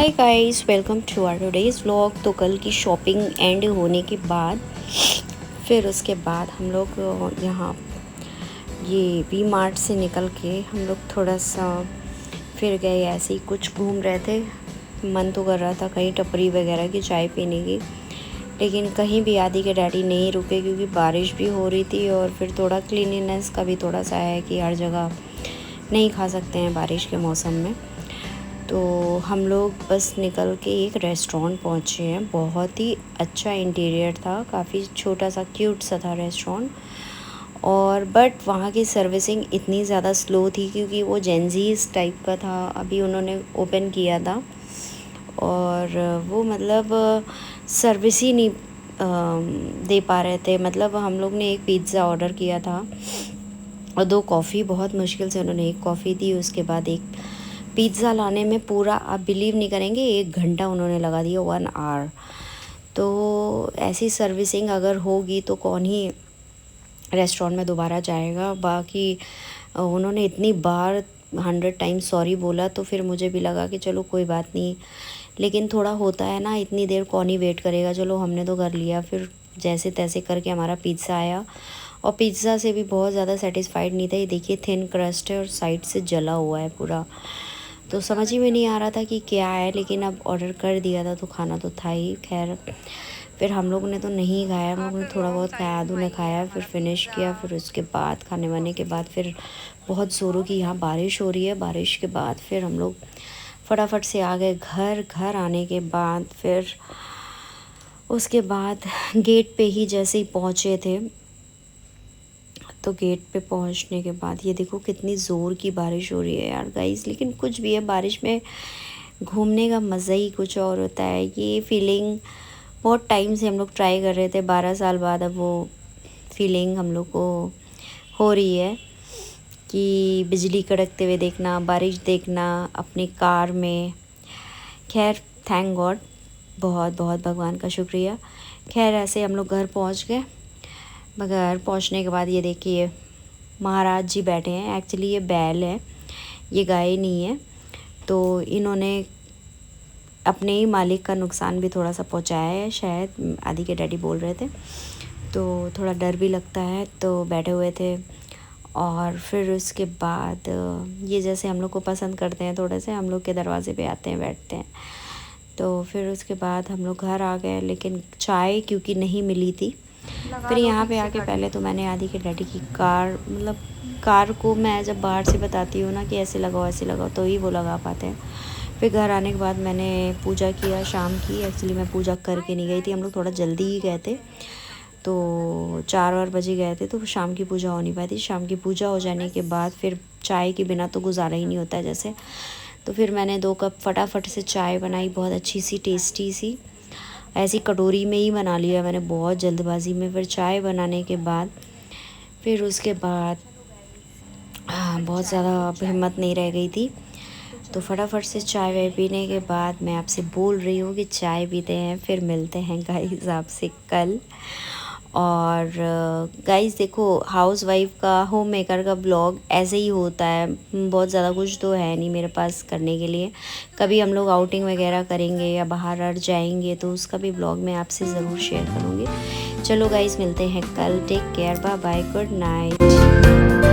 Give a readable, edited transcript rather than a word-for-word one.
Hi guys, welcome to our today's vlog. तो कल की शॉपिंग एंड होने के बाद फिर उसके बाद हम लोग यहाँ ये वी मार्ट से निकल के हम लोग थोड़ा सा फिर गए, ऐसे ही कुछ घूम रहे थे। मन तो कर रहा था कहीं टपरी वगैरह की चाय पीने की, लेकिन कहीं भी आदि के डैडी नहीं रुके क्योंकि बारिश भी हो रही थी और फिर थोड़ा क्लीनिनेस का भी थोड़ा सा है कि हर जगह नहीं खा सकते हैं बारिश के मौसम में। तो हम लोग बस निकल के एक रेस्टोरेंट पहुँचे हैं। बहुत ही अच्छा इंटीरियर था, काफ़ी छोटा सा क्यूट सा था रेस्टोरेंट। और बट वहाँ की सर्विसिंग इतनी ज़्यादा स्लो थी क्योंकि वो जेंजीज टाइप का था, अभी उन्होंने ओपन किया था। और वो मतलब सर्विस ही नहीं दे पा रहे थे। मतलब हम लोग ने एक पिज़्ज़ा ऑर्डर किया था और 2 कॉफ़ी, बहुत मुश्किल से उन्होंने एक कॉफ़ी दी। उसके बाद एक पिज़्ज़ा लाने में पूरा, आप बिलीव नहीं करेंगे, 1 घंटा उन्होंने लगा दिया, 1 आवर। तो ऐसी सर्विसिंग अगर होगी तो कौन ही रेस्टोरेंट में दोबारा जाएगा। बाकी उन्होंने इतनी बार 100 टाइम्स सॉरी बोला तो फिर मुझे भी लगा कि चलो कोई बात नहीं, लेकिन थोड़ा होता है ना, इतनी देर कौन ही वेट करेगा। चलो हमने तो कर लिया। फिर जैसे तैसे करके हमारा पिज़्ज़ा आया और पिज़्ज़ा से भी बहुत ज़्यादा सेटिस्फाइड नहीं था। ये देखिए, थिन क्रस्ट है और साइड से जला हुआ है पूरा, तो समझ ही में नहीं आ रहा था कि क्या है। लेकिन अब ऑर्डर कर दिया था तो खाना तो था ही। खैर, फिर हम लोगों ने तो नहीं खाया, हम लोगों ने थोड़ा बहुत खाया, आदू ने खाया, फिर फिनिश किया। फिर उसके बाद खाने वाने के बाद फिर बहुत ज़ोरों की यहाँ बारिश हो रही है। बारिश के बाद फिर हम लोग फटाफट से आ गए घर। घर आने के बाद फिर उसके बाद गेट पे ही जैसे ही पहुँचे थे, तो गेट पे पहुंचने के बाद ये देखो कितनी ज़ोर की बारिश हो रही है यार गाइस। लेकिन कुछ भी है, बारिश में घूमने का मज़ा ही कुछ और होता है। ये फीलिंग बहुत टाइम से हम लोग ट्राई कर रहे थे, 12 साल बाद अब वो फीलिंग हम लोग को हो रही है कि बिजली कड़कते हुए देखना, बारिश देखना अपनी कार में। खैर, थैंक गॉड, बहुत बहुत भगवान का शुक्रिया। खैर, ऐसे हम लोग घर पहुंच गए। मगर पहुंचने के बाद ये देखिए महाराज जी बैठे हैं। एक्चुअली ये बैल है, ये गाय नहीं है। तो इन्होंने अपने ही मालिक का नुकसान भी थोड़ा सा पहुंचाया है शायद, आदि के डैडी बोल रहे थे। तो थोड़ा डर भी लगता है, तो बैठे हुए थे। और फिर उसके बाद ये जैसे हम लोग को पसंद करते हैं, थोड़े से हम लोग के दरवाजे पे आते हैं, बैठते हैं। तो फिर उसके बाद हम लोग घर आ गए, लेकिन चाय क्योंकि नहीं मिली थी। फिर यहाँ पे आके पहले तो मैंने आदि के डैडी की कार, मतलब कार को मैं जब बाहर से बताती हूँ ना कि ऐसे लगाओ ऐसे लगाओ, तो ही वो लगा पाते हैं। फिर घर आने के बाद मैंने पूजा किया शाम की। एक्चुअली मैं पूजा करके नहीं गई थी, हम लोग थोड़ा जल्दी ही गए थे, तो 4 बजे गए थे, तो शाम की पूजा हो नहीं पाई थी। शाम की पूजा हो जाने के बाद फिर चाय के बिना तो गुजारा ही नहीं होता है जैसे। तो फिर मैंने 2 कप फटाफट से चाय बनाई, बहुत अच्छी सी टेस्टी सी, ऐसी कटोरी में ही बना लिया मैंने बहुत जल्दबाजी में। फिर चाय बनाने के बाद फिर उसके बाद बहुत ज़्यादा हिम्मत नहीं रह गई थी, तो फटाफट से चाय वाय पीने के बाद मैं आपसे बोल रही हूँ कि चाय पीते हैं, फिर मिलते हैं गाइस आपसे कल। और गाइस देखो, हाउस वाइफ का, होम मेकर का ब्लॉग ऐसे ही होता है। बहुत ज़्यादा कुछ तो है नहीं मेरे पास करने के लिए। कभी हम लोग आउटिंग वगैरह करेंगे या बाहर जाएंगे तो उसका भी ब्लॉग मैं आपसे ज़रूर शेयर करूँगी। चलो गाइस, मिलते हैं कल। Take care, bye bye, good night.